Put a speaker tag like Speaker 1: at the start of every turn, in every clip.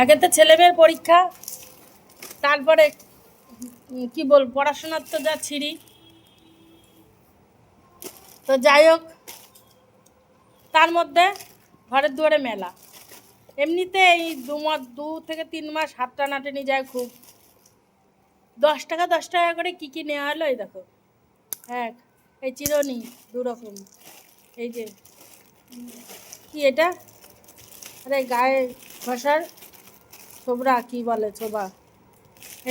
Speaker 1: আগে তো ছেলেমেয়ের পরীক্ষা, তারপরে কি বল পড়াশোনার তো যা ছিঁড়ি। তো যাই হোক, তার মধ্যে ঘরের দুয়ারে মেলা। এমনিতে এই 2 থেকে 3 মাস হাত টানাটানি যায় খুব। 10 টাকা 10 টাকা করে কী কী নেওয়া হলো এই দেখো। এক এই চিরুনি 2 রকম, এই যে কি এটা, আরে গায়ে ঘষার ছোবরা, কি বলে ছোবা।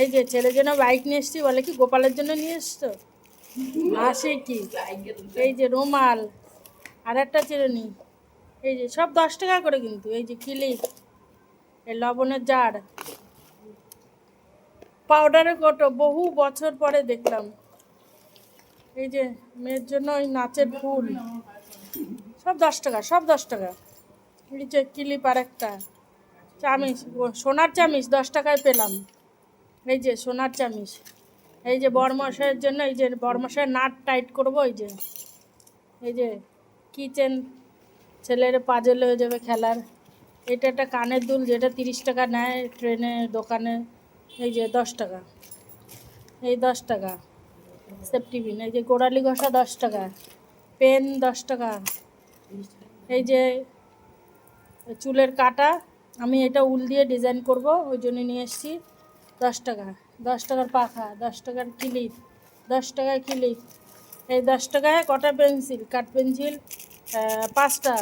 Speaker 1: এই যে ছেলের জন্য বাইক নিয়ে এসছি, বলে কি গোপালের জন্য নিয়ে এসছো, আসে কি। এই যে রুমাল, আর একটা চিরুনি, এই যে সব 10 টাকা করে কিন্তু। এই যে ক্লিপ, এই লবণের জার, পাউডারের কৌটো, বহু বছর পরে দেখলাম। এই যে মেয়ের জন্য ওই নাচের ফুল, সব 10 টাকা, সব 10 টাকা। এই যে ক্লিপ, আর একটা চামিচ, সোনার চামিচ 10 টাকায় পেলাম। এই যে সোনার চামিচ। এই যে বড়মশাইয়ের জন্য, এই যে বড়মশাইয়ের নাট টাইট করবো। এই যে কিচেন, ছেলের পাজেল হয়ে যাবে খেলার। এটা একটা কানের দুল, যেটা 30 টাকা নেয় ট্রেনে দোকানে। এই যে 10 টাকা, এই 10 টাকা। সেফটিপিন, এই যে গোড়ালি ঘষা 10 টাকা, পেন 10 টাকা। এই যে চুলের কাটা, আমি এটা উল দিয়ে ডিজাইন করব, ওই জন্য নিয়ে এসেছি 10 টাকা। 10 টাকার পাখা, 10 টাকার ক্লিপ, 10 টাকায় ক্লিপ। এই 10 টাকায় কটা পেন্সিল, কাঠ পেন্সিল 5টা।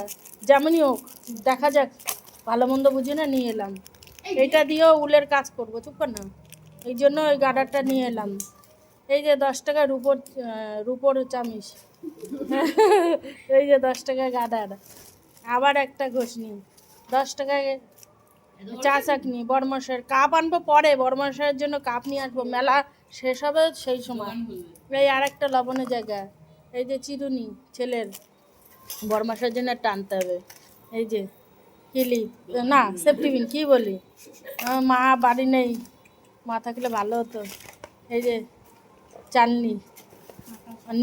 Speaker 1: যেমনই হোক দেখা যাক, ভালো মন্দ বুঝি না, নিয়ে এলাম। এইটা দিয়েও উলের কাজ করব, চুপ কর না। এই জন্য ওই গার্ডারটা নিয়ে এলাম। এই যে 10 টাকার রুপোর চামিচ। এই যে 10 টাকায় গার্ডার। আবার একটা ঘষনি, 10 টাকায় চা চাকনি। বড়মশাইয়ের কাপ আনবো পরে, বড়মশাইয়ের জন্য কাপ নিয়ে আসবো, মেলা শেষ হবে সেই সময়। এই আর একটা লবণের জায়গা। এই যে চিরুনি ছেলের, বড়মশাইয়ের জন্য টানতে হবে। এই যে ক্লিপ, না সেফটিপিন কী বলি, মা বাড়ি নেই, মা থাকলে ভালো হতো। এই যে চালনি,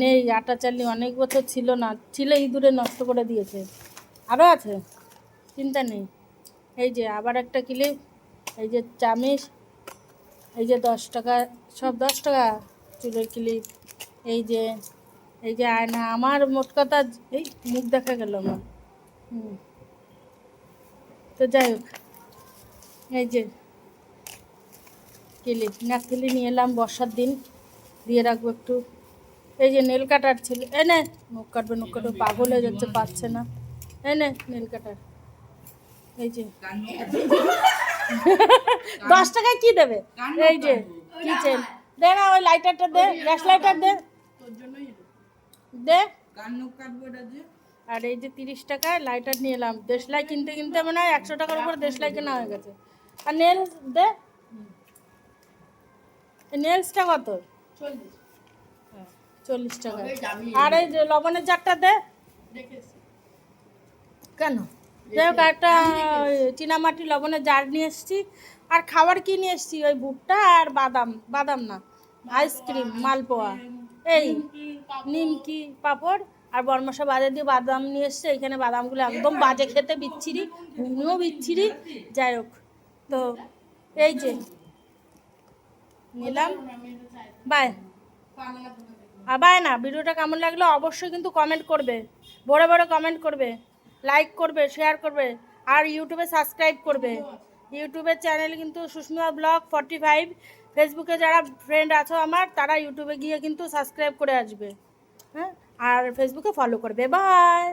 Speaker 1: নেই আটা চালনি, অনেক বছর ছিল না, ছিল ইঁদুরে নষ্ট করে দিয়েছে। আরও আছে, চিন্তা নেই। এই যে আবার একটা ক্লিপ, এই যে চামিচ, এই যে 10 টাকা, সব 10 টাকা। চুলের ক্লিপ, এই যে আয়না। আমার মোট কথা, এই মুখ দেখা গেল আমার। তো যাই হোক, এই যে ক্লিপ, নাকথুলি নিয়ে এলাম, বর্ষার দিন দিয়ে রাখবো একটু। এই যে নেল কাটার ছিল, এনে নখ কাটবে, পাগল হয়ে যাচ্ছে, পাচ্ছে না। এনে নেল কাটার। এই যে 10 টাকায় কি দেবে। এই যে কিচেন, দে না ওই লাইটারটা দে, গ্যাস লাইটার দে, দে। আর এই যে 30 টাকায় লাইটার নিয়ে এলাম। দেশলাই কিনতে কিনতে মানে 100 টাকার উপর দেশলাই কেনা হয়ে গেছে। আর নেলস দে, নেলসটা কত? 40 টাকা। আর এই যে লবণের জারটা দে। কেন? যাই হোক, একটা চীনামাটি লবণের জার নিয়ে এসেছি। আর খাবার কি নিয়ে এসেছি, ওই ভুট্টা আর বাদাম না, আইসক্রিম, মালপোয়া, এই নিমকি, পাঁপড়। আর বর্মশা বাজার দিয়ে বাদাম নিয়ে এসছে। এখানে বাদামগুলো একদম বাজে খেতে, বিচ্ছিরি, ঘুমিও বিচ্ছিরি। যাই হোক, তো এই যে নিলাম। বাই। বাই না। ভিডিওটা কেমন লাগলো অবশ্যই কিন্তু কমেন্ট করবে, বড় বড় কমেন্ট করবে, লাইক করবে, শেয়ার করবে, আর ইউটিউবে সাবস্ক্রাইব করবে। ইউটিউবের চ্যানেল কিন্তু সুস্মিতা ব্লগ 45। ফেসবুকে যারা ফ্রেন্ড আছো আমার, তারা ইউটিউবে গিয়ে কিন্তু সাবস্ক্রাইব করে আসবে, হ্যাঁ, আর ফেসবুকে ফলো করবে। বাই।